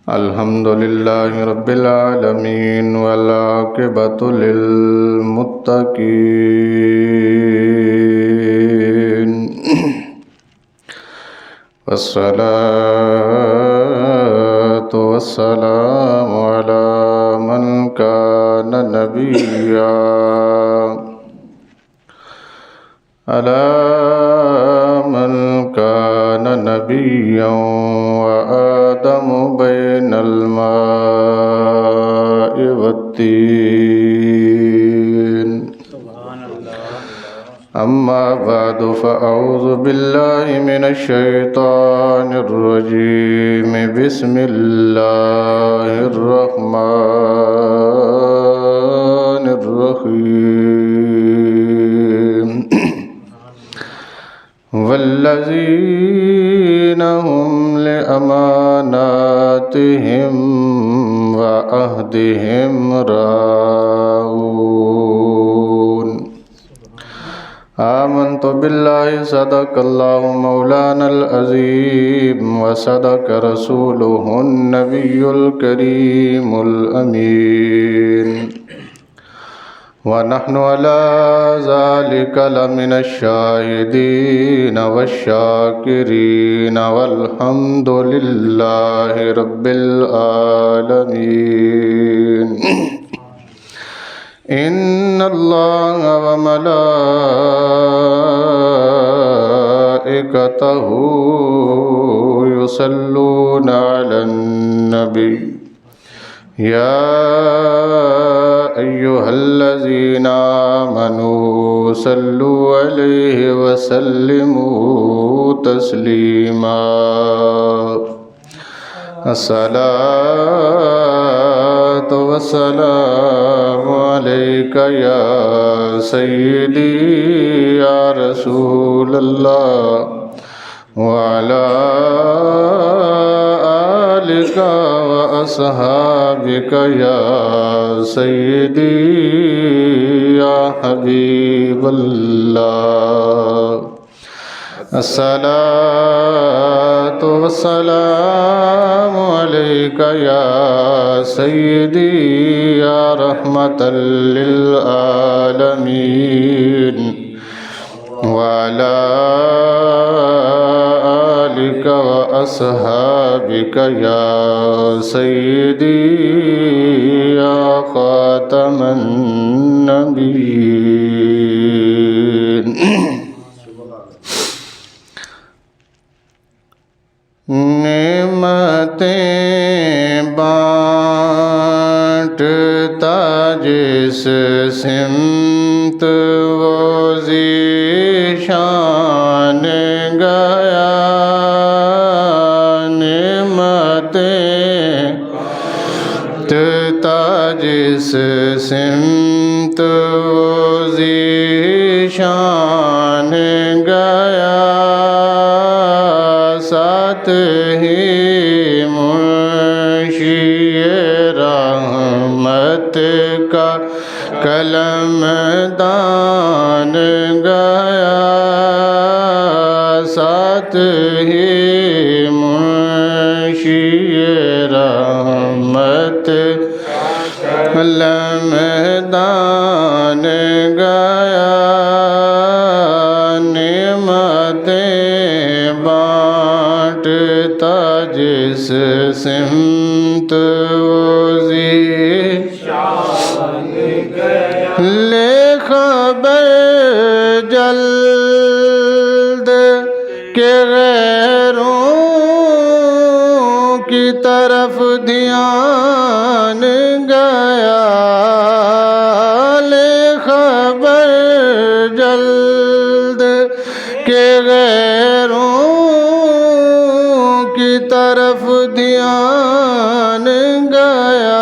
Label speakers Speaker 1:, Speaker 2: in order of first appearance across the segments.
Speaker 1: الحمد لله رب العالمين والعاقبة للمتقين والصلاة والسلام على من كان نبيا وآدم بين الماء والطين أما بعد فأعوذ بالله من الشيطان الرجيم بسم الله الرحمن الرحيم والذين هم لأماناتهم وعهدهم راعون آمنت بالله صدق الله مولانا العظيم وصدق رسوله النبي الكريم الأمين ونحن على ذلك لمن الشاهدين والشاكرين والحمد لله رب العالمين إن الله وملائكته يصلون على النبي يا أيها الذين آمنوا صلوا عليه وسلموا تسليما الصلاة والسلام عليك يا سيدي يا رسول الله وعلى آلك وأصحابك يا سيدي يا حبيب الله الصلاة والسلام عليك يا سيدي يا رحمة للعالمين وعلى آلك وأصحابك يا سيدي يا خاتم النبيين نعمتیں بانٹتا جس سمت وہ ذیشان گیا نعمتیں بانٹتا جس سمت وہ ذیشان گیا ساتھ ہی منشی رحمت کا قلم دان گیا ساتھ ہی منشی رحمت قلم دان گیا نعمتیں بانٹتا جس سمت لے خبر جلد کہ غیروں کی طرف دھیان گیا لے خبر جلد کہ غیروں کی طرف دھیان گیا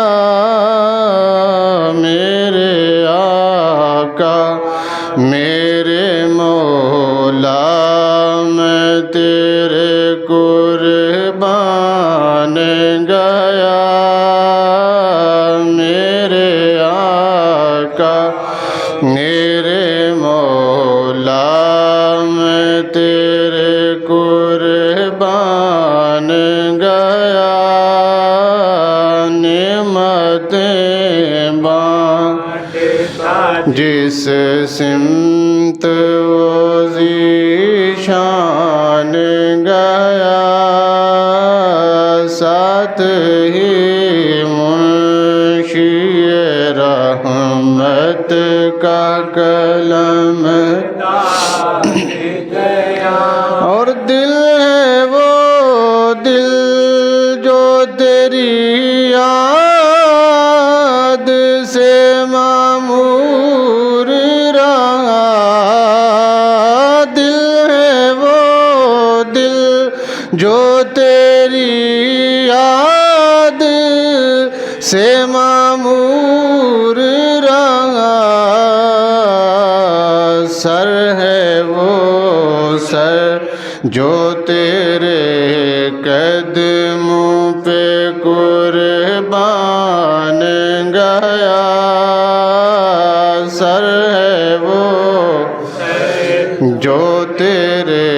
Speaker 1: میرے آقا میرے مولا میں تیرے قربان گیا میرے آقا میرے مولا میں تیرے قربان جس سمت وہ ذیشان گیا ساتھ ہی منشی رحمت کا کلم اور دل ہے وہ دل جو تیری یاد سے معمور رہا دل ہے وہ دل جو تیری یاد سے معمور رہا سر ہے وہ سر جو تیرے قدموں پہ قربان گیا سر ہے وہ جو تیرے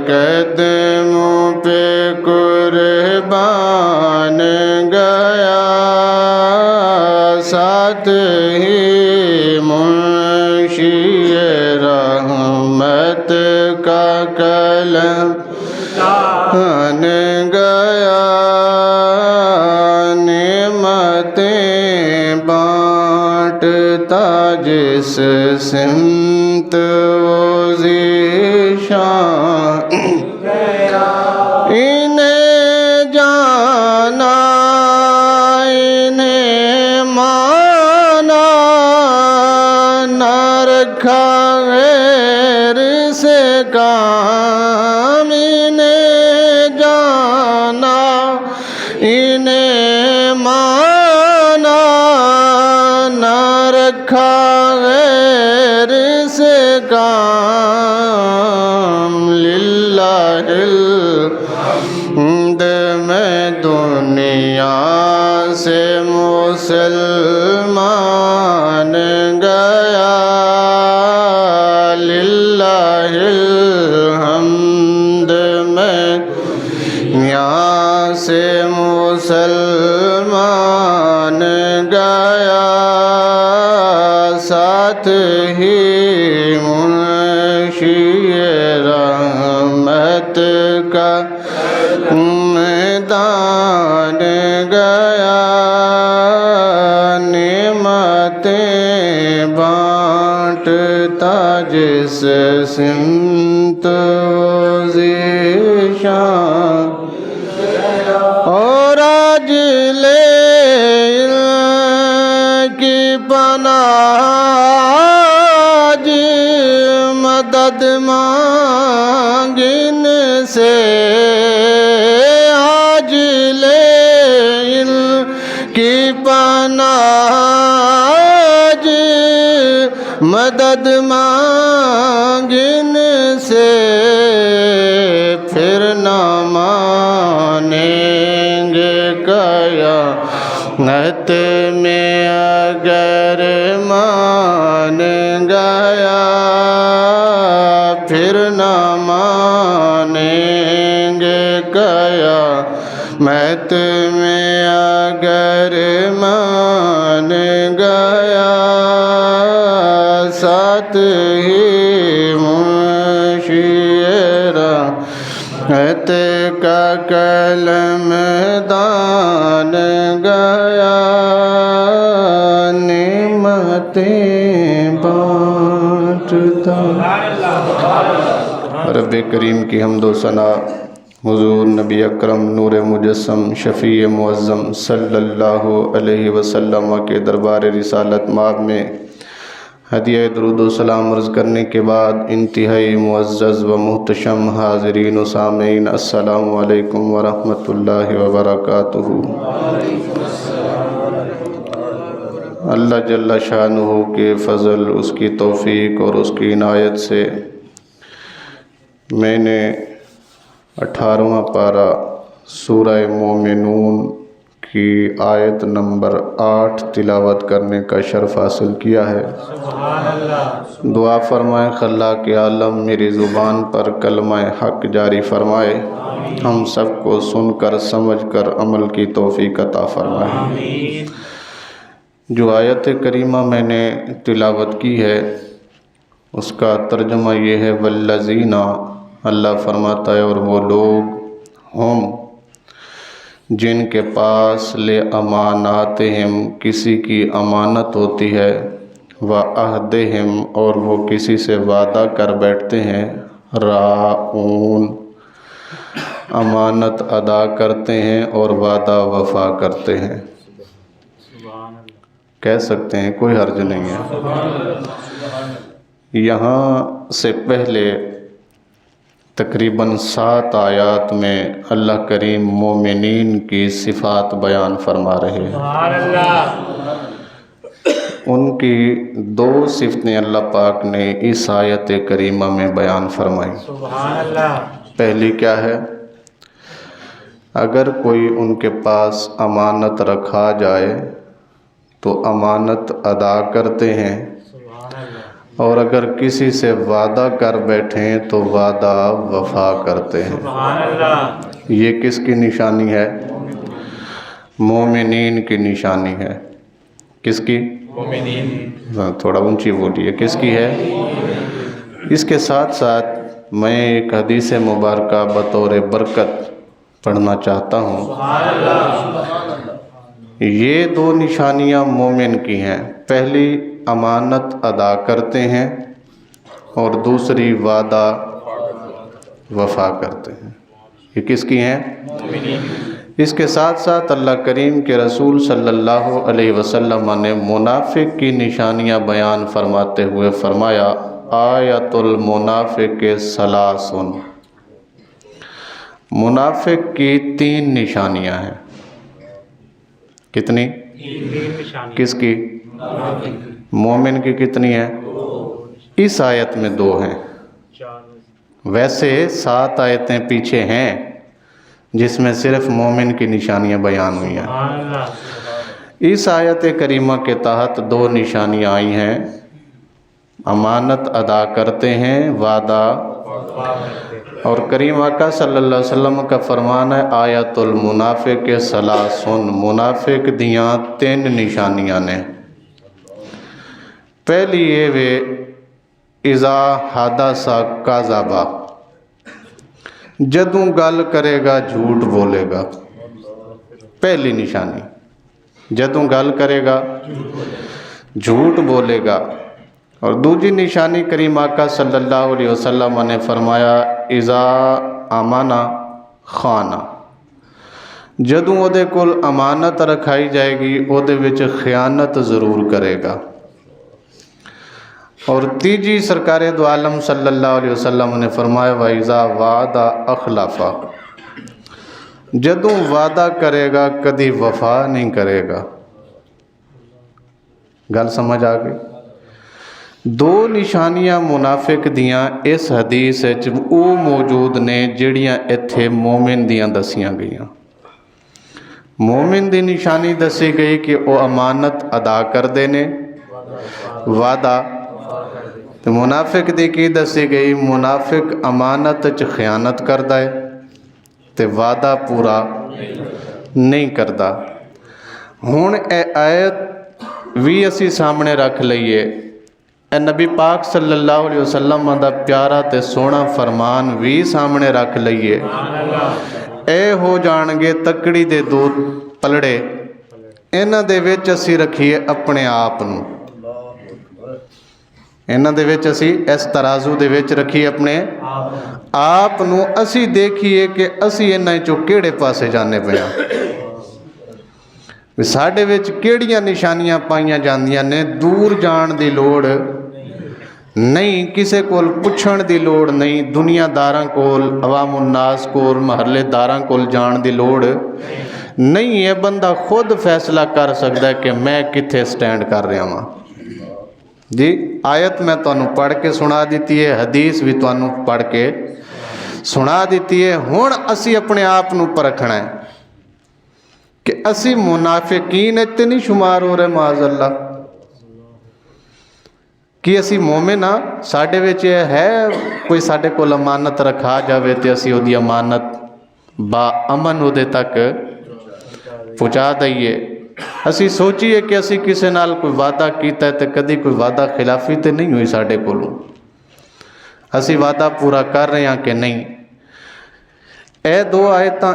Speaker 1: قدموں پہ قربان گیا ساتھ ہی منشی رحمت کا کلم آن گیا نعمتیں بانٹتا جس سمت وہ ذیشان انہیں جانا انہیں مانا نہ رکھا غیر سے کام انہیں جانا انہیں مانا نہ رکھا غیر سے کام للہ الحمد میں دنیا سے مسلمان گیا للہ الحمد میں یہاں سے مسلمان گیا ساتھ ہی منشی رحمت کا میدان گیا نعمتیں بانٹتا جس سمت وہ ذیشان اور آج لے کی پناہ آج مدد مانگن سے آج لے کی پناہ آج مدد مانگن سے پھر نہ مانیں گے قیامت میں اگر مان گیا پھر نہ مانیں گے قیامت میں اگر مان گیا ساتھ ہی منشی رحمت کا کلم دان گیا نعمتیں بانٹتا رب کریم کی حمد و ثنا حضور نبی اکرم نور مجسم شفیع معظم صلی اللہ علیہ وسلم کے دربار رسالت مآب میں ہدیہ درود و سلام عرض کرنے کے بعد انتہائی معزز و محتشم حاضرین و سامعین السلام علیکم ورحمۃ اللہ وبرکاتہ۔ اللہ جل شانہ کے فضل، اس کی توفیق اور اس کی عنایت سے میں نے 18واں پارہ سورہ مومنون کی آیت نمبر 8 تلاوت کرنے کا شرف حاصل کیا ہے۔ دعا فرمائے خلاق عالم میری زبان پر کلمہ حق جاری فرمائے، ہم سب کو سن کر سمجھ کر عمل کی توفیق عطا فرمائے۔ جو آیت کریمہ میں نے تلاوت کی ہے اس کا ترجمہ یہ ہے والذین، اللہ فرماتا ہے اور وہ لوگ ہم جن کے پاس لے اماناتہم کسی کی امانت ہوتی ہے، وعہدہم اور وہ کسی سے وعدہ کر بیٹھتے ہیں، راعون امانت ادا کرتے ہیں اور وعدہ وفا کرتے ہیں۔ کہہ سکتے ہیں، کوئی حرج نہیں ہے۔ یہاں سے پہلے تقریباً 7 آیات میں اللہ کریم مومنین کی صفات بیان فرما رہے ہیں۔ ان کی 2 صفتیں اللہ پاک نے اس آیت کریمہ میں بیان فرمائی۔ پہلی کیا ہے؟ اگر کوئی ان کے پاس امانت رکھا جائے تو امانت ادا کرتے ہیں، اور اگر کسی سے وعدہ کر بیٹھیں تو وعدہ وفا کرتے ہیں۔ یہ کس کی نشانی ہے؟ مومنین کی نشانی ہے۔ کس کی؟ مومنین۔ تھوڑا اونچی بولیے، کس کی ہے؟ اس کے ساتھ ساتھ میں ایک حدیث مبارکہ بطور برکت پڑھنا چاہتا ہوں۔ یہ 2 نشانیاں مومن کی ہیں، پہلی امانت ادا کرتے ہیں اور دوسری وعدہ وفا کرتے ہیں۔ یہ کس کی ہیں؟ اس کے ساتھ ساتھ اللہ کریم کے رسول صلی اللہ علیہ وسلم نے منافق کی نشانیاں بیان فرماتے ہوئے فرمایا آیت المنافق ثلاث، منافق کی 3 نشانیاں ہیں۔ کتنی؟ کس کی؟ مومن کی کتنی ہیں؟ اس آیت میں 2 ہیں۔ ویسے 7 آیتیں پیچھے ہیں جس میں صرف مومن کی نشانیاں بیان ہوئی ہیں۔ اس آیت کریمہ کے تحت 2 نشانیاں آئی ہیں، امانت ادا کرتے ہیں، وعدہ، اور کریم آقا صلی اللہ علیہ وسلم کا فرمان ہے آیت المنافق ثلاث، منافق دیاں 3 نشانیاں نے۔ پہلی یہ وے اذا حدث کذب، جدوں گل کرے گا جھوٹ بولے گا۔ پہلی نشانی، جدوں گل کرے گا جھوٹ بولے گا۔ اور دوسری نشانی کریم آقا صلی اللہ علیہ وسلم نے فرمایا اذا امانا خانا، جدوں او دے کول امانت رکھائی جائے گی او دے وچ خیانت ضرور کرے گا۔ اور تیجی سرکار دو عالم صلی اللہ علیہ وسلم نے فرمایا وَإِذَا وَعَدَ أَخْلَفَ، جدوں وعدہ کرے گا کدی وفا نہیں کرے گا۔ گل سمجھ آ گئی؟ 2 نشانیاں منافق دیاں اس حدیث وچ او موجود نے جڑیاں ایتھے مومن دیاں دسیاں گئیاں۔ مومن دی نشانی دسی گئی کہ او امانت ادا کردے نے، وعدہ۔ تو منافق دی کی دسی گئی؟ منافق امانت چ خیانت کردا ہے تے وعدہ پورا نہیں کردا۔ ہن اے آیت بھی اسی سامنے رکھ لئیے، اے نبی پاک صلی اللہ علیہ وسلم دا پیارا تے سونا فرمان بھی سامنے رکھ لئیے۔ اے ہو جان گے تکڑی دے 2 پلڑے، انہاں دے وچ اسی رکھیے اپنے آپ نو، انہاں دے وچ اسی اس ترازو دے وچ رکھیے اپنے آپ نو، اسی دیکھیے کہ اسی انہاں چوں کیڑے پاسے جانے پیاں، ساڈے وچ کیڑیاں نشانیاں پائیاں جاندیاں نے۔ دور جان دی لوڑ نہیں، کسے کول پچھن دی لوڑ نہیں، دنیا داراں کول، عوام الناس کول، محلے داراں کول جان دی لوڑ نہیں ہے۔ بندہ خود فیصلہ کر سکتا ہے کہ میں کتھے سٹینڈ کر رہا ہوں۔ جی آیت میں تانوں پڑھ کے سنا دیتی ہے، حدیث بھی تانوں پڑھ کے سنا دیتی ہے۔ ہن اسی اپنے آپ نو پرکھنا ہے کہ اسی منافقین اتنی شمار ہو رہے معاذ اللہ، کہ اسی مومن ہاں؟ ساڈے وچ ہے کوئی ساڈے کول امانت رکھا جاوے تے اسی اودی امانت با امن اودے تک پہنچا دئیے؟ ਅਸੀਂ ਸੋਚੀਏ ਕਿ ਅਸੀਂ ਕਿਸੇ ਨਾਲ ਕੋਈ ਵਾਅਦਾ ਕੀਤਾ ਤੇ ਕਦੀ ਕੋਈ ਵਾਅਦਾ ਖਿਲਾਫੀ ਤੇ ਨਹੀਂ ਹੋਈ ਸਾਡੇ ਕੋਲੋਂ, ਅਸੀਂ ਵਾਅਦਾ ਪੂਰਾ ਕਰ ਰਹੇ ਹਾਂ ਕਿ ਨਹੀਂ। ਇਹ ਦੋ ਆਇਤਾਂ,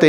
Speaker 1: ਤੇ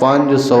Speaker 1: 500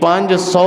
Speaker 1: 500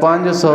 Speaker 1: 500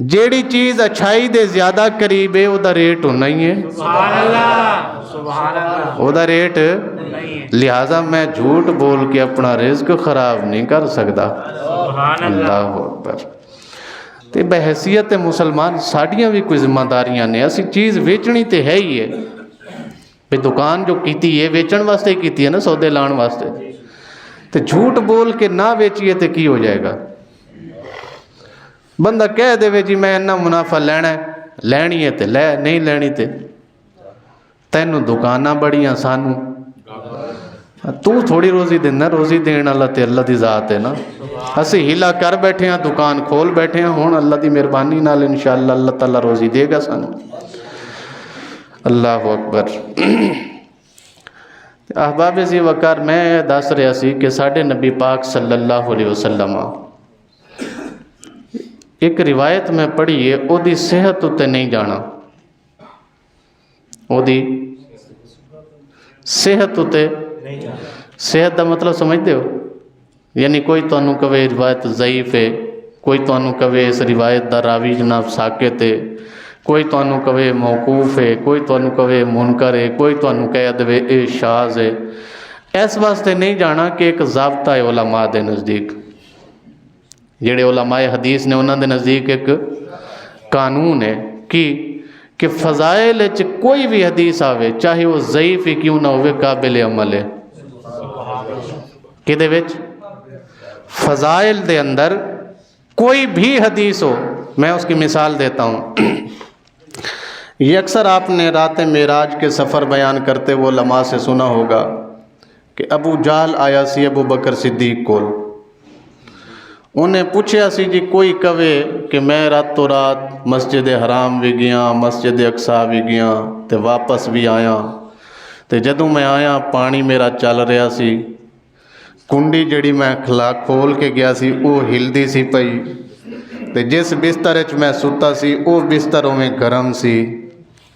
Speaker 1: جیڑی چیز اچھائی دے زیادہ قریب ہے وہ ریٹ ہونا ہی ہے،
Speaker 2: سبحان اللہ سبحان اللہ،
Speaker 1: وہ ریٹ، لہٰذا میں جھوٹ بول کے اپنا رزق خراب نہیں کر سکتا۔
Speaker 2: سبحان اللہ،
Speaker 1: اللہ اکبر۔ تے بحیثیت مسلمان ساڑیاں بھی کوئی ذمہ داریاں نے، اسی چیز ویچنی تے ہے ہی ہے، بے دکان جو کیتی ہے ویچن واسطے ہی کیتی ہے نا، سودے لان واسطے، تے جھوٹ بول کے نہ ویچیے تے کی ہو جائے گا؟ بندہ کہہ دے وے جی میں اتنا منافع لینا ہے، لینی ہے تے لے، نہیں لینی تے تینوں دکاناں بڑیاں سانوں، تو تھوڑی روزی دینا، روزی دین اللہ تے اللہ دی ذات ہے نا، اسی ہیلا کر بیٹھے ہیں، دکان کھول بیٹھے ہیں، ہون اللہ دی مہربانی نال انشاءاللہ اللہ تعالیٰ روزی دے گا سانوں۔ اللہ اکبر۔ احباب ذی وقار میں دس رہا سی کہ ساڈے نبی پاک صلی اللہ علیہ وسلم ایک روایت میں پڑھی ہے، او دی صحت اتے نہیں جانا، او دی صحت اتے، صحت دا مطلب سمجھتے ہو؟ یعنی کوئی تو انہوں کہے روایت ضعیف ہے، کوئی تو انہوں کہے اس روایت دا راوی جناب ساکت ہے، کوئی تو انہوں کہے موقوف ہے، کوئی تو انہوں کہے منکر ہے، کوئی تو انہوں کہے دے اے شاذ ہے۔ اس واسطے نہیں جانا کہ ایک ضابطہ ہے علماء دے نزدیک، جڑے علماء حدیث نے انہوں دے نزدیک ایک قانون ہے کہ فضائل چ کوئی بھی حدیث آوے چاہے وہ ضعیف ہی کیوں نہ ہوئے قابل عمل ہے۔ کدے وچ؟ فضائل دے اندر کوئی بھی حدیث ہو، میں اس کی مثال دیتا ہوں۔ یہ اکثر آپ نے رات معراج کے سفر بیان کرتے وہ علماء سے سنا ہوگا کہ ابو جہل آیا سی ابو بکر صدیق کول، انہیں پوچھیا سی جی کوئی کہے کہ میں راتوں رات مسجد حرام بھی گیا، مسجد اقصی بھی گیا تے واپس بھی آیا، تے جدوں میں آیا پانی میرا چل رہا سی، کنڈی جڑی میں کھول کے گیا سی وہ ہلدی سی پئی، تے جس بستر وچ میں ستا سی وہ بستر میں گرم سی،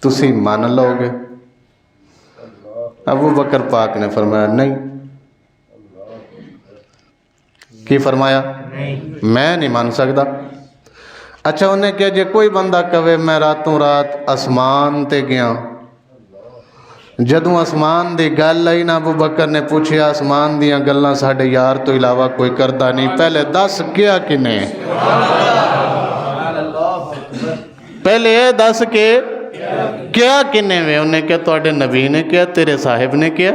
Speaker 1: تسی مان لو گے؟ ابو بکر پاک نے فرمایا نہیں۔ کی فرمایا؟ میں نہیں مان سکتا۔ اچھا انہیں کہا جے کوئی بندہ کہے میں راتوں رات آسمان تے گیا، جدوں آسمان دی گل آئی نا ابو بکر نے پوچھیا آسمان دیاں گلاں ساڈے یار تو علاوہ کوئی کردا نہیں، پہلے دس کیا کنے، پہلے یہ دس کے کیا کنے میں؟ انہیں کہا تواڈے نبی نے کیا، تیرے صاحب نے کیا؟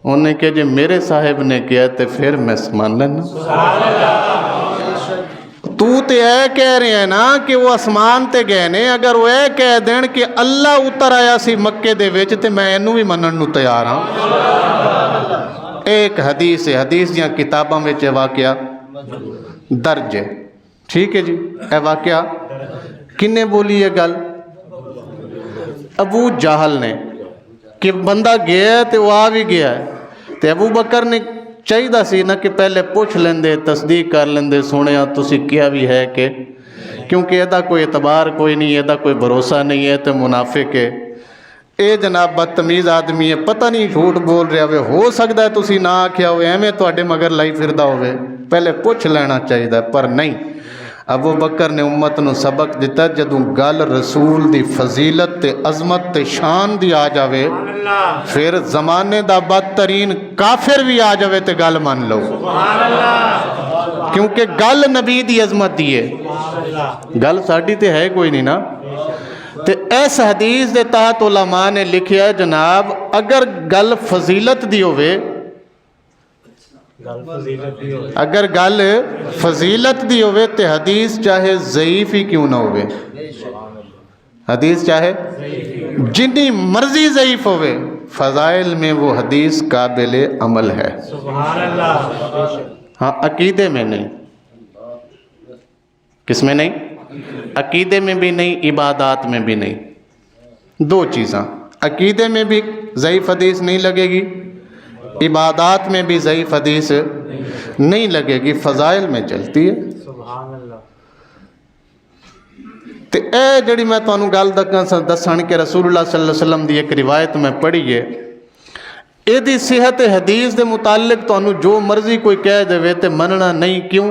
Speaker 1: انہیں کہا جے میرے صاحب نے کیا تو پھر میں مان لینا۔ تو تے اے کہہ رہے ہیں نا کہ وہ آسمان تے گئے نے، اگر وہ اے کہہ دین کہ اللہ اتر آیا سی مکے دے وچ تے میں اینوں بھی منن نوں تیار ہاں۔ ایک حدیث ہے، حدیث دیاں کتاباں وچ واقعہ درج ہے، ٹھیک ہے جی، اے واقعہ کنے بولی ہے گل؟ ابو جہل نے، کہ بندہ گیا ہے تو وہ آ بھی گیا ہے، تو ابو بکر نے چاہیے سی نا کہ پہلے پوچھ لیندے، تصدیق کر لیندے، سنیا تسی کیا بھی ہے کہ، کیونکہ یہ کوئی اعتبار کوئی نہیں، یہ کوئی بھروسہ نہیں ہے، تو منافق ہے، اے جناب بدتمیز آدمی ہے، پتہ نہیں جھوٹ بول رہا ہوئے، ہو سکتا ہے تسی نہ آکھیا ہوئے، ایویں تواڈے مگر لائی پھردا ہوئے، پہلے پوچھ لینا چاہیے، پر نہیں۔ ابو بکر نے امت نو سبق دیتا جدوں گل رسول دی فضیلت تے عظمت تے شان دی آ جاوے، پھر زمانے دا بدترین کافر بھی آ جاوے تے گل مان لو، کیونکہ گل نبی دی عظمت دی ہے، گل ساڈی تے ہے کوئی نہیں نا۔ تے اس حدیث دے تحت علماء نے لکھیا ہے جناب اگر گل فضیلت دی ہوئے، اگر گل فضیلت دی ہوئے تے حدیث چاہے ضعیف ہی کیوں نہ ہوئے، حدیث چاہے جنی مرضی ضعیف ہوئے، فضائل میں وہ حدیث قابل عمل ہے۔ ہاں عقیدے میں نہیں، کس میں نہیں؟ عقیدے میں بھی نہیں، عبادات میں بھی نہیں، دو چیزاں، عقیدے میں بھی ضعیف حدیث نہیں لگے گی، عبادات میں بھی ضعیف حدیث نہیں لگے گی، فضائل میں چلتی ہے۔ تے اے جڑی میں تانوں گل دسن کہ رسول اللہ صلی اللہ علیہ وسلم دی ایک روایت میں پڑھی ہے، اے دی صحت حدیث دے متعلق تانوں جو مرضی کوئی کہہ دے تے مننا نہیں، کیوں؟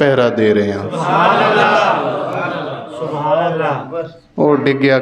Speaker 1: ਪਹਿਰਾ ਦੇ ਰਹੇ ਹਾਂ। ਉਹ ਡਿੱਗਿਆ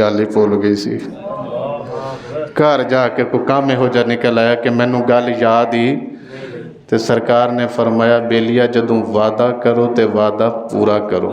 Speaker 1: ਗੱਲ ਹੀ ਭੁੱਲ ਗਈ ਸੀ। ਘਰ ਜਾ ਕੇ ਕੋਈ ਕੰਮ ਇਹੋ ਜਿਹਾ ਨਿਕਲ ਆਇਆ ਕਿ ਮੈਨੂੰ ਗੱਲ ਯਾਦ ਹੀ। ਤੇ ਸਰਕਾਰ ਨੇ ਫਰਮਾਇਆ ਬੇਲੀਆ ਜਦੋਂ ਵਾਅਦਾ ਕਰੋ ਤੇ ਵਾਅਦਾ ਪੂਰਾ ਕਰੋ।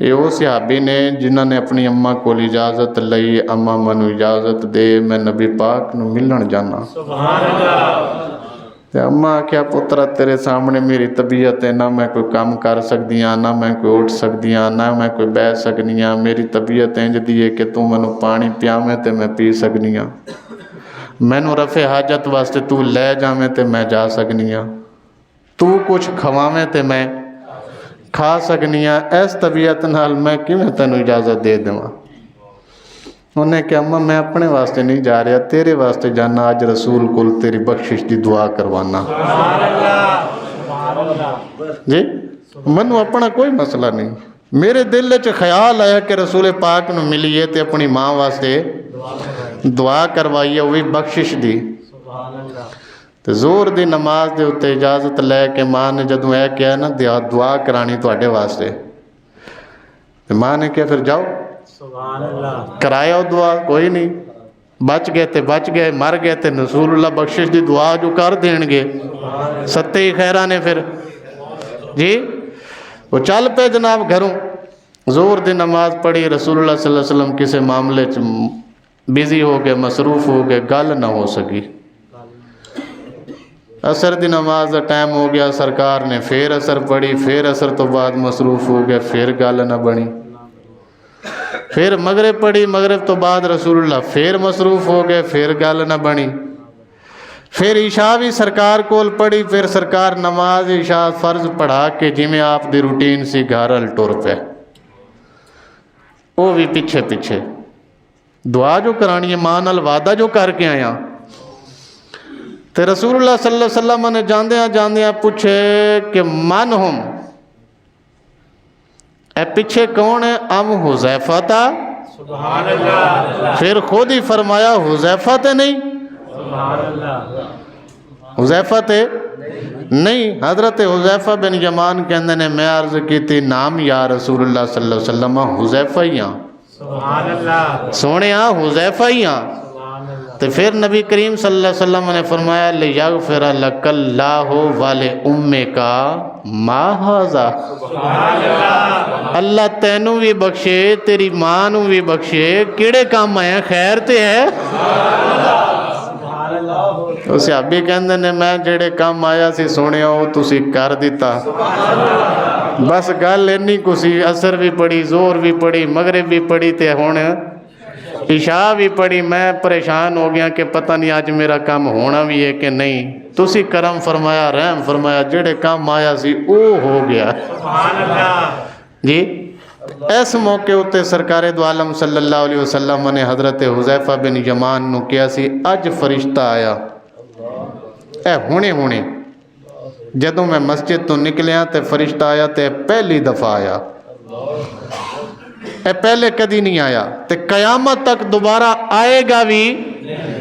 Speaker 1: ਇਹ ਉਹ ਸਿਹਾਬੀ ਨੇ ਜਿਨ੍ਹਾਂ ਨੇ ਆਪਣੀ ਅੰਮਾ ਕੋਲ ਇਜਾਜ਼ਤ ਲਈ, ਅੰਮਾ ਮੈਨੂੰ ਇਜਾਜ਼ਤ ਦੇ, ਮੈਂ ਨਬੀ ਪਾਕ ਨੂੰ ਮਿਲਣ ਜਾਣਾ।
Speaker 2: ਸੁਭਾਨ ਅੱਲਾਹ।
Speaker 1: ਤੇ ਅੰਮਾ ਆਖਿਆ ਪੁੱਤਰਾ ਤੇਰੇ ਸਾਹਮਣੇ ਮੇਰੀ ਤਬੀਅਤ ਹੈ, ਨਾ ਮੈਂ ਕੋਈ ਕੰਮ ਕਰ ਸਕਦੀ ਹਾਂ, ਨਾ ਮੈਂ ਕੋਈ ਉੱਠ ਸਕਦੀ ਹਾਂ, ਨਾ ਮੈਂ ਕੋਈ ਬਹਿ ਸਕਦੀ ਹਾਂ। ਮੇਰੀ ਤਬੀਅਤ ਇੰਝ ਦੀ ਹੈ ਕਿ ਤੂੰ ਮੈਨੂੰ ਪਾਣੀ ਪਿਆਵੇਂ ਤੇ ਮੈਂ ਪੀ ਸਕਦੀ ਹਾਂ, ਮੈਨੂੰ ਰਫੇ ਹਾਜਤ ਵਾਸਤੇ ਤੂੰ ਲੈ ਜਾਵੇਂ ਤੇ ਮੈਂ ਜਾ ਸਕਦੀ ਹਾਂ, ਤੂੰ ਕੁਛ ਖਵਾਵੇਂ ਤੇ ਮੈਂ ਖਾ ਸਕਦੀ ਹਾਂ। ਇਸ ਤਬੀਅਤ ਨਾਲ ਮੈਂ ਕਿਵੇਂ ਤੈਨੂੰ ਇਜਾਜ਼ਤ ਦੇ ਦੇਵਾਂ? ਉਹਨੇ ਕਿਹਾ ਅੰਮਾ ਮੈਂ ਆਪਣੇ ਵਾਸਤੇ ਨਹੀਂ ਜਾ ਰਿਹਾ, ਤੇਰੇ ਵਾਸਤੇ ਜਾਣਾ। ਅੱਜ ਰਸੂਲ ਕੋਲ ਤੇਰੀ ਬਖਸ਼ਿਸ਼ ਦੀ ਦੁਆ ਕਰਵਾਨਾ। ਜੀ ਮੈਨੂੰ ਆਪਣਾ ਕੋਈ ਮਸਲਾ ਨਹੀਂ, ਮੇਰੇ ਦਿਲ 'ਚ ਖਿਆਲ ਆਇਆ ਕਿ ਰਸੂਲ ਪਾਕ ਨੂੰ ਮਿਲੀਏ ਤੇ ਆਪਣੀ ਮਾਂ ਵਾਸਤੇ ਦੁਆ ਕਰਵਾਈਏ, ਉਹ ਵੀ ਬਖਸ਼ਿਸ਼ ਦੀ। ਤੇ ਜ਼ੋਰ ਦੀ ਨਮਾਜ਼ ਦੇ ਉੱਤੇ ਇਜਾਜ਼ਤ ਲੈ ਕੇ ਮਾਂ ਨੇ ਜਦੋਂ ਇਹ ਕਿਹਾ ਨਾ ਦੁਆ ਕਰਾਣੀ ਤੁਹਾਡੇ ਵਾਸਤੇ, ਤੇ ਮਾਂ ਨੇ ਕਿਹਾ ਫਿਰ ਜਾਓ ਕਰਾਇਆ ਦੁਆ, ਕੋਈ ਨਹੀਂ ਬਚ ਗਏ ਤੇ ਬਚ ਗਏ, ਮਰ ਗਏ ਤੇ ਰਸੂਲullah ਬਖਸ਼ਿਸ਼ ਦੀ ਦੁਆ ਜੋ ਕਰ ਦੇਣਗੇ, ਸੱਤੇ ਹੀ ਖੈਰਾਂ ਨੇ। ਫਿਰ ਜੀ وہ ਚੱਲ ਪਏ ਜਨਾਬ ਘਰੋਂ, ਜ਼ੋਰ ਦੀ ਨਮਾਜ਼ ਪੜ੍ਹੀ। ਰਸੂਲullah ਸੱਲੱਲਾਹੁ ਅਲੈਹਿ ਵਸੱਲਮ ਕਿਸੇ ਮਾਮਲੇ 'ਚ ਬਿਜ਼ੀ ਹੋ ਗਏ, ਮਸਰੂਫ ਹੋ ਗਏ, ਗੱਲ ਨਾ ਹੋ ਸਕੀ। ਅਸਰ ਦੀ ਨਮਾਜ਼ ਦਾ ਟਾਈਮ ਹੋ ਗਿਆ, ਸਰਕਾਰ ਨੇ ਫਿਰ ਅਸਰ ਪੜ੍ਹੀ, ਫਿਰ ਅਸਰ ਤੋਂ ਬਾਅਦ ਮਸਰੂਫ ਹੋ ਗਏ, ਫਿਰ ਗੱਲ ਨਾ ਬਣੀ। ਫਿਰ ਮਗਰਿਬ ਪੜ੍ਹੀ, ਮਗਰਿਬ ਤੋਂ ਬਾਅਦ ਰਸੂਲullah ਫਿਰ ਮਸਰੂਫ ਹੋ ਗਏ, ਫਿਰ ਗੱਲ ਨਾ ਬਣੀ। ਫਿਰ ਇਸ਼ਾ ਵੀ ਸਰਕਾਰ ਕੋਲ ਪੜ੍ਹੀ, ਫਿਰ ਸਰਕਾਰ ਨਮਾਜ਼ ਇਸ਼ਾ ਫਰਜ਼ ਪੜ੍ਹਾ ਕੇ ਜਿਵੇਂ ਆਪ ਦੀ ਰੂਟੀਨ ਸੀ ਘਰ ਵੱਲ ਟੁਰ ਪਏ। ਉਹ ਵੀ ਪਿੱਛੇ ਪਿੱਛੇ ਦੁਆ ਜੋ ਕਰਾਣੀ ਹੈ, ਮਾਂ ਨਾਲ ਵਾਅਦਾ ਜੋ ਕਰਕੇ ਆਇਆ। ਤੇ ਰਸੂਲullah ਸੱਲੱਲਾਹੁ ਅਲੈਹਿ ਵਸੱਲਮ ਨੇ ਜਾਂਦਿਆਂ ਜਾਂਦਿਆਂ ਪੁੱਛੇ ਕਿ ਮਨ ਹੁਮ, اے پیچھے کون ہے؟ ام حذیفہ تھا؟
Speaker 2: سبحان اللہ۔
Speaker 1: پھر خود ہی فرمایا حذیفہ تھے نہیں،
Speaker 2: سبحان اللہ،
Speaker 1: حذیفہ تھے نہیں۔ حضرت حذیفہ بن یمان کہندے نے میں عرض کی تھی نام یا رسول اللہ صلی اللہ علیہ وسلم حذیفہ ہی ہاں،
Speaker 2: سبحان اللہ،
Speaker 1: سونے ہاں حذیفہ ہی ہاں۔
Speaker 2: سبحان اللہ۔
Speaker 1: تو پھر نبی کریم صلی اللہ علیہ وسلم نے فرمایا لیغفر لک اللہ ولأمک ما ھذا، اللہ تینوں بھی بخشے تیری ماں نوں بھی بخشے، کیڑے کام آئے خیر تے ہے۔ وہ صحابی کہندے نے میں جڑے کام آیا سی سونے ہو تسی کر دیتا، بس گل اینی کو سی۔ اثر بھی پڑھی، زور بھی پڑھی، مغرب بھی پڑھی تے ہون عشاء بھی پڑھی۔ میں پریشان ہو گیا کہ پتہ نہیں آج میرا کام ہونا بھی ہے کہ نہیں۔ تسی کرم فرمایا، رحم فرمایا، جڑے کام آیا سی او ہو گیا۔
Speaker 2: سبحان اللہ
Speaker 1: جی اس موقع ہوتے سرکار دو عالم صلی اللہ علیہ وسلم نے حضرت حذیفہ بن یمان نو کیا سی اج فرشتہ آیا، اے ہونے ہونے جدوں میں مسجد تو نکلیا تے فرشتہ آیا تے پہلی دفعہ آیا، اے پہلے کدی نہیں آیا تے قیامت تک دوبارہ آئے گا بھی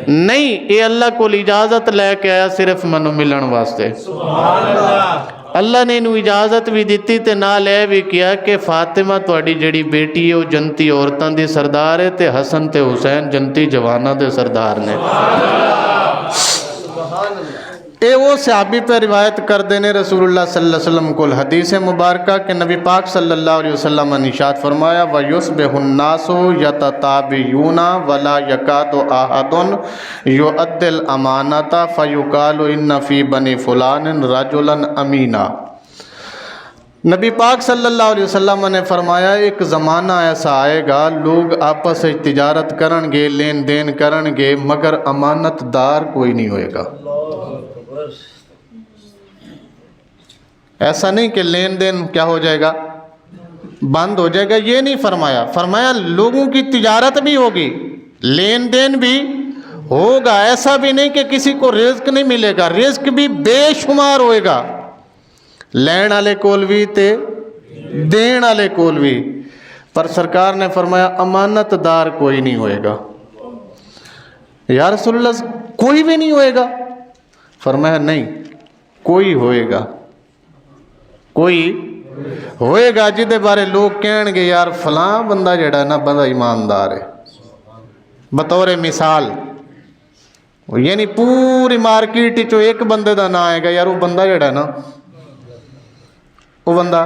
Speaker 1: نہیں۔ اے اللہ کو اجازت لے کے آیا صرف منو ملن واسطے۔
Speaker 2: سبحان اللہ،
Speaker 1: اللہ نے انہوں اجازت بھی دیتی تے نال اے بھی کیا کہ فاطمہ تواڈی جڑی بیٹی ہے وہ جنتی عورتاں دی سردار ہے تے حسن تے حسین جنتی جواناں دے سردار نے۔ اے وہ صحابی پہ روایت کر دینے رسول اللہ صلی اللہ علیہ وسلم کو حدیث مبارکہ کہ نبی پاک صلی اللہ علیہ وسلم نے ارشاد فرمایا وَيُصْبِحُ النَّاسُ يَتَتَابِعُونَ وَلَا يَكَادُ أَحَدٌ يُؤَدِّي الْأَمَانَةَ فَيُقَالُ إِنَّ فِي بَنِي فُلَانٍ رَجُلًا أَمِينًا۔ نبی پاک صلی اللہ علیہ وسلم نے فرمایا ایک زمانہ ایسا آئے گا لوگ آپس سے تجارت کرن گے، لین دین کرن گے، مگر امانت دار کوئی نہیں ہوئے گا۔ ایسا نہیں کہ لین دین کیا ہو جائے گا، بند ہو جائے گا، یہ نہیں فرمایا۔ فرمایا لوگوں کی تجارت بھی ہوگی، لین دین بھی ہوگا، ایسا بھی نہیں کہ کسی کو رزق نہیں ملے گا، رزق بھی بے شمار ہوئے گا، لین والے کول بھی تے دین والے کول بھی۔ پر سرکار نے فرمایا امانت دار کوئی نہیں ہوئے گا۔ یا رسول اللہ کوئی بھی نہیں ہوئے گا؟ فرمایا نہیں، کوئی ہوئے گا، کوئی ہوئے گا جدے بارے لوگ کہن گے یار فلاں بندہ جڑا نا بندہ ایماندار ہے۔ بطور مثال یعنی پوری مارکیٹ چو ایک بندے دا نہ آئے گا یار وہ بندہ جڑا نا وہ بندہ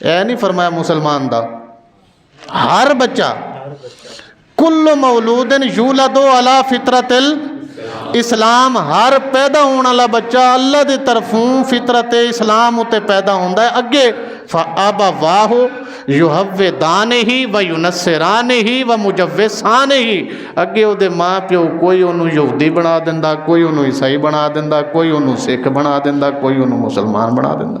Speaker 1: ਇਹ ਨਹੀਂ ਫਰਮਾਇਆ ਮੁਸਲਮਾਨ ਦਾ, ਹਰ ਬੱਚਾ ਕੁੱਲ ਮੌਲੂਦਨ ਯੂਲਦੁ ਅਲਾ ਫਿਤਰਤਿਲ ਇਸਲਾਮ, ਹਰ ਪੈਦਾ ਹੋਣ ਵਾਲਾ ਬੱਚਾ ਅੱਲਾ ਦੀ ਤਰਫੋਂ ਫਿਤਰਤ ਇਸਲਾਮ ਉਤੇ ਪੈਦਾ ਹੁੰਦਾ ਹੈ। ਅੱਗੇ ਫਅਬਵਾਹੁ ਯੁਹਵਿਦਾਨਿਹੀ ਵ ਯੁਨਸਰਾਨਿਹੀ ਵ ਮੁਜਵਿਸਾਨਿਹੀ, ਅੱਗੇ ਉਹਦੇ ਮਾਂ ਪਿਓ ਕੋਈ ਉਹਨੂੰ ਯਹੂਦੀ ਬਣਾ ਦਿੰਦਾ, ਕੋਈ ਉਹਨੂੰ ਈਸਾਈ ਬਣਾ ਦਿੰਦਾ, ਕੋਈ ਉਹਨੂੰ ਸਿੱਖ ਬਣਾ ਦਿੰਦਾ, ਕੋਈ ਉਹਨੂੰ ਮੁਸਲਮਾਨ ਬਣਾ ਦਿੰਦਾ।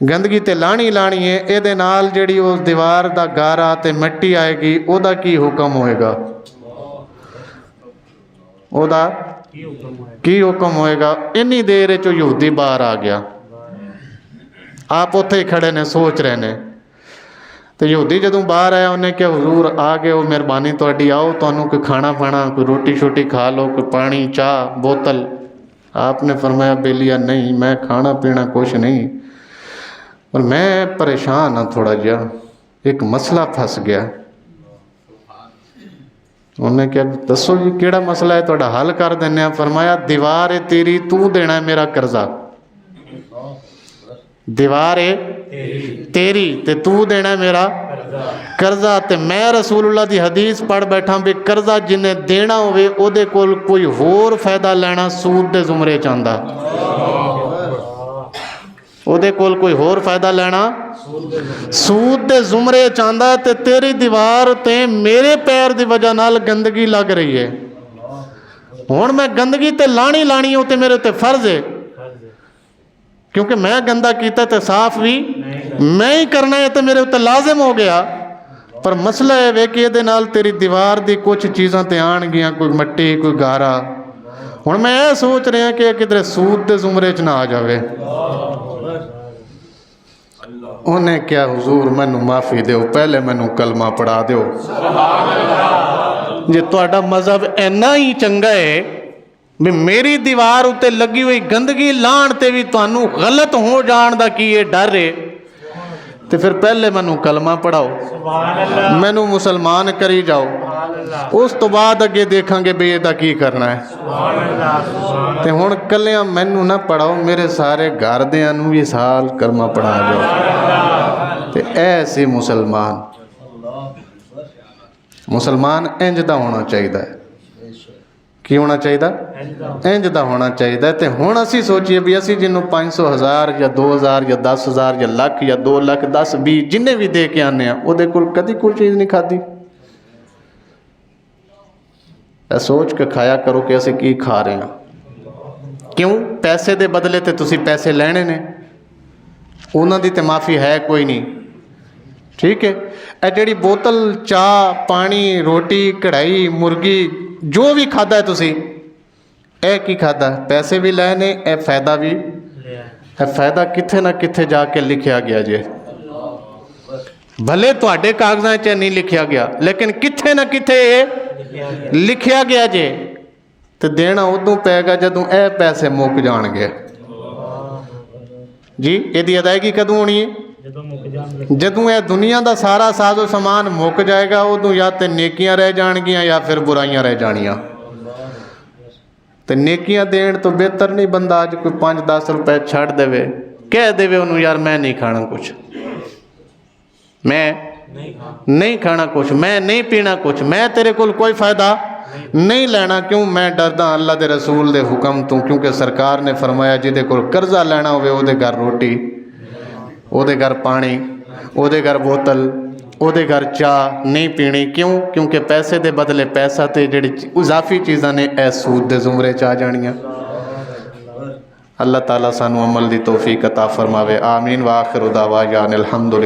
Speaker 1: ਗੰਦਗੀ ਤੇ ਲਾਣੀ ਲਾਣੀ ਹੈ, ਇਹਦੇ ਨਾਲ ਜਿਹੜੀ ਉਸ ਦੀਵਾਰ ਦਾ ਗਾਰਾ ਤੇ ਮਿੱਟੀ ਆਏਗੀ, ਉਹਦਾ ਕੀ ਹੁਕਮ ਹੋਏਗਾ? ਉਹਦਾ ਕੀ ਹੁਕਮ ਹੋਏਗਾ? ਇੰਨੀ ਦੇਰ 'ਚ ਯਹੂਦੀ ਬਾਹਰ ਆ ਗਿਆ, ਆਪ ਉੱਥੇ ਹੀ ਖੜੇ ਨੇ, ਸੋਚ ਰਹੇ ਨੇ। ਤੇ ਯਹੂਦੀ ਜਦੋਂ ਬਾਹਰ ਆਇਆ, ਉਹਨੇ ਕਿਹਾ ਹਜ਼ੂਰ ਆ ਗਏ ਹੋ, ਮਿਹਰਬਾਨੀ ਤੁਹਾਡੀ, ਆਓ ਤੁਹਾਨੂੰ ਕੋਈ ਖਾਣਾ ਪਾਣਾ, ਕੋਈ ਰੋਟੀ ਸ਼ੋਟੀ ਖਾ ਲਓ, ਕੋਈ ਪਾਣੀ ਚਾਹ ਬੋਤਲ। آپ نے فرمایا بیلیا نہیں، میں کھانا پینا کچھ نہیں، اور میں پریشان ہاں تھوڑا جہا، ایک مسئلہ پھنس گیا۔ انہوں نے کہا دسو جی کیڑا مسئلہ ہے، تھوڑا حل کر دینے ہیں۔ فرمایا دیوار ہے تیری، تو دینا ہے میرا قرضہ، دیوار ہے تیری تے تو دینا ہے میرا قرضہ۔ تے میں رسول اللہ دی حدیث پڑھ بیٹھا بھی قرضہ جنہیں دینا ہوئے او دے کول کوئی ہور فائدہ لینا سود دے زمرے چاندہ، او دے کول کوئی ہور فائدہ لینا سود دے زمرے چاندہ۔ تے تیری دیوار تے میرے پیر دی وجہ نال گندگی لگ رہی ہے، ہون میں گندگی تے لانی لانی ہو تے میرے تے فرض ہے، کیونکہ میں گندہ کیتا تے صاف بھی میں ہی کرنا ہے تے میرے تے لازم ہو گیا۔ پر مسئلہ ہے وے کہ دے نال تیری دیوار دی کچھ چیزاں تے آن گیا، کوئی مٹی کوئی گارا، ہن میں یہ سوچ رہا ہوں کہ کدھر سود دے زمرے چ نہ آ جاوے۔ انہیں کیا حضور مینو معافی دیو، پہلے مینو کلمہ پڑھا دیو۔ جی تہاڈا مذہب اینا ہی چنگا ہے بھی میری دیوار اتے لگی ہوئی گندگی لان تے بھی تانوں غلط ہو جان دا کی یہ ڈر ہے، تے پھر پہلے مینو کلمہ پڑھاؤ، مینو مسلمان کری جاؤ، اس تو بعد اگے دیکھاں گے بھی یہ دا کی کرنا ہے۔ تے ہن کلیاں مینو نہ پڑھاؤ، میرے سارے گھر دیاں نوں بھی سال کلمہ پڑھا جاؤ۔ تے ایسے مسلمان انج دا ہونا چاہیے، کی ہونا چاہیے؟ انج دا ہونا چاہیے۔ تے ہن اسی سوچیے بھی اسی جنوں 500 1000 یا 2000 یا 10,000 یا لاکھ یا 2 لاکھ 10 20 جنہیں بھی دے کے آنے ہیں، وہ دے کول کدی کوئی چیز نہیں کھادی۔ اے سوچ کے کھایا کرو کہ اسی کی کھا رہے ہیں، کیوں؟ پیسے دے بدلے تے تسی پیسے لینے نے، انہاں دی تے معافی ہے کوئی نہیں، ٹھیک ہے؟ اے جڑی بوتل چاہ پانی روٹی کڑھائی مرغی جو بھی کھادا ہے تسی، اے کی کھادا ہے؟ پیسے بھی لے نے، اے فائدہ بھی، اے فائدہ کتھے نہ کتھے جا کے لکھیا گیا جے، بھلے تواڈے کاغذاں چ نہیں لکھیا گیا لیکن کتھے نہ کتھے لکھیا گیا جے۔ تے دینا ادوں پے گا جدوں اے پیسے مک جان گے۔ جی یہ دی ادائیگی کدوں ہونی ہے؟ جدوں اے دنیا دا سارا ساز و سامان مک جائے گا، ادوں یا تے نیکیاں رہ جان گیاں یا پھر برائیاں رہ جانیاں۔ تے نیکیاں دین تو بہتر نہیں بندہ آج کوئی 5-10 روپے چھڑ دے وے، کہہ دے وے انہوں یار میں نہیں کھانا کچھ، میں نہیں کھانا کچھ، میں نہیں پینا کچھ، میں تیرے کول کوئی فائدہ نہیں لینا۔ کیوں؟ میں ڈردا اللہ دے رسول دے حکم تو، کیونکہ سرکار نے فرمایا جدے کول قرضہ لینا ہوئے او دے گھر روٹی، او دے گھر پانی، او دے گھر بوتل، او دے گھر چاہ نہیں پینی۔ کیوں؟ کیونکہ پیسے دے بدلے پیسہ تے جڑی اضافی چیزاں نے اے سود دے زمرے چاہ جانیاں۔ اللہ تعالیٰ سانو عمل دی توفیق عطا فرماوے، آمین۔ وآخر دعوانا الحمدللہ۔